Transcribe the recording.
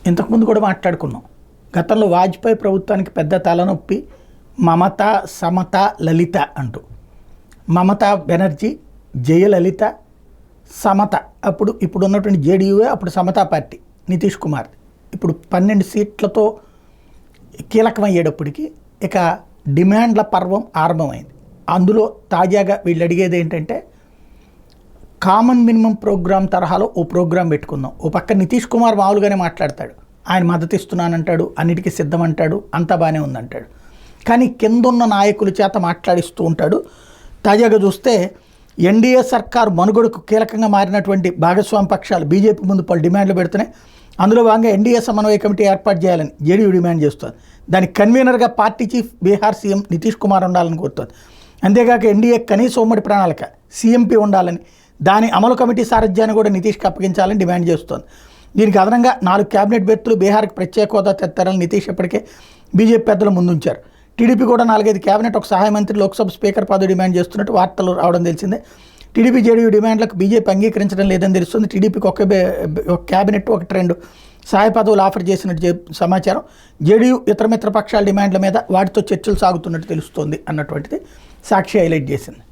ఇంతకుముందు కూడా మాట్లాడుకున్నాం. గతంలో వాజ్పేయి ప్రభుత్వానికి పెద్ద తలనొప్పి మమత, సమత, లలిత అంటూ. మమతా బెనర్జీ, జయలలిత, సమత, ఇప్పుడు ఉన్నటువంటి జేడీయూఏ అప్పుడు సమతా పార్టీ నితీష్ కుమార్. ఇప్పుడు 12 సీట్లతో కీలకమయ్యేటప్పటికి ఇక డిమాండ్ల పర్వం ఆరంభమైంది. అందులో తాజాగా వీళ్ళు అడిగేది ఏంటంటే కామన్ మినిమం ప్రోగ్రామ్ తరహాలో ఓ ప్రోగ్రాం పెట్టుకుందాం. ఓ పక్క నితీష్ కుమార్ మామూలుగానే మాట్లాడతాడు, ఆయన మద్దతు ఇస్తున్నానంటాడు, అన్నిటికీ సిద్ధమంటాడు, అంతా బాగానే ఉందంటాడు. కానీ కిందున్న నాయకుల చేత మాట్లాడిస్తూ ఉంటాడు. తాజాగా చూస్తే ఎన్డీఏ సర్కారు మనుగడకు కీలకంగా మారినటువంటి భాగస్వామి పక్షాలు బీజేపీ ముందు పలు డిమాండ్లు పెడుతున్నాయి. అందులో భాగంగా ఎన్డీఏ సమన్వయ కమిటీ ఏర్పాటు చేయాలని జేడీయూ డిమాండ్ చేస్తుంది. దానికి కన్వీనర్గా party chief Bihar CM Nitish Kumar ఉండాలని కోరుతుంది. అంతేకాక ఎన్డీఏ కనీస ఉమ్మడి ప్రణాళిక సీఎంపీ ఉండాలని, దాని అమలు కమిటీ సారథ్యాన్ని కూడా నితీష్కి అప్పగించాలని డిమాండ్ చేస్తోంది. దీనికి అదనంగా 4 క్యాబినెట్ బెర్తులు బీహార్కి ప్రత్యేక హోదా తెస్తారని నితీష్ ఇప్పటికే బీజేపీ పెద్దలు ముందుంచారు. టీడీపీ కూడా 4-5 క్యాబినెట్, ఒక సహాయ మంత్రి, లోక్సభ స్పీకర్ పదవి డిమాండ్ చేస్తున్నట్టు వార్తలు రావడం తెలిసిందే. టీడీపీ జేడీయూ డిమాండ్లకు బీజేపీ అంగీకరించడం లేదని తెలుస్తుంది. టీడీపీకి ఒక క్యాబినెట్, 1-2 సహాయ పదవులు ఆఫర్ చేసినట్టు సమాచారం. జేడీయూ ఇతర మిత్రపక్షాల డిమాండ్ల మీద వాటితో చర్చలు సాగుతున్నట్టు తెలుస్తోంది అన్నటువంటిది సాక్షి హైలైట్ చేసింది.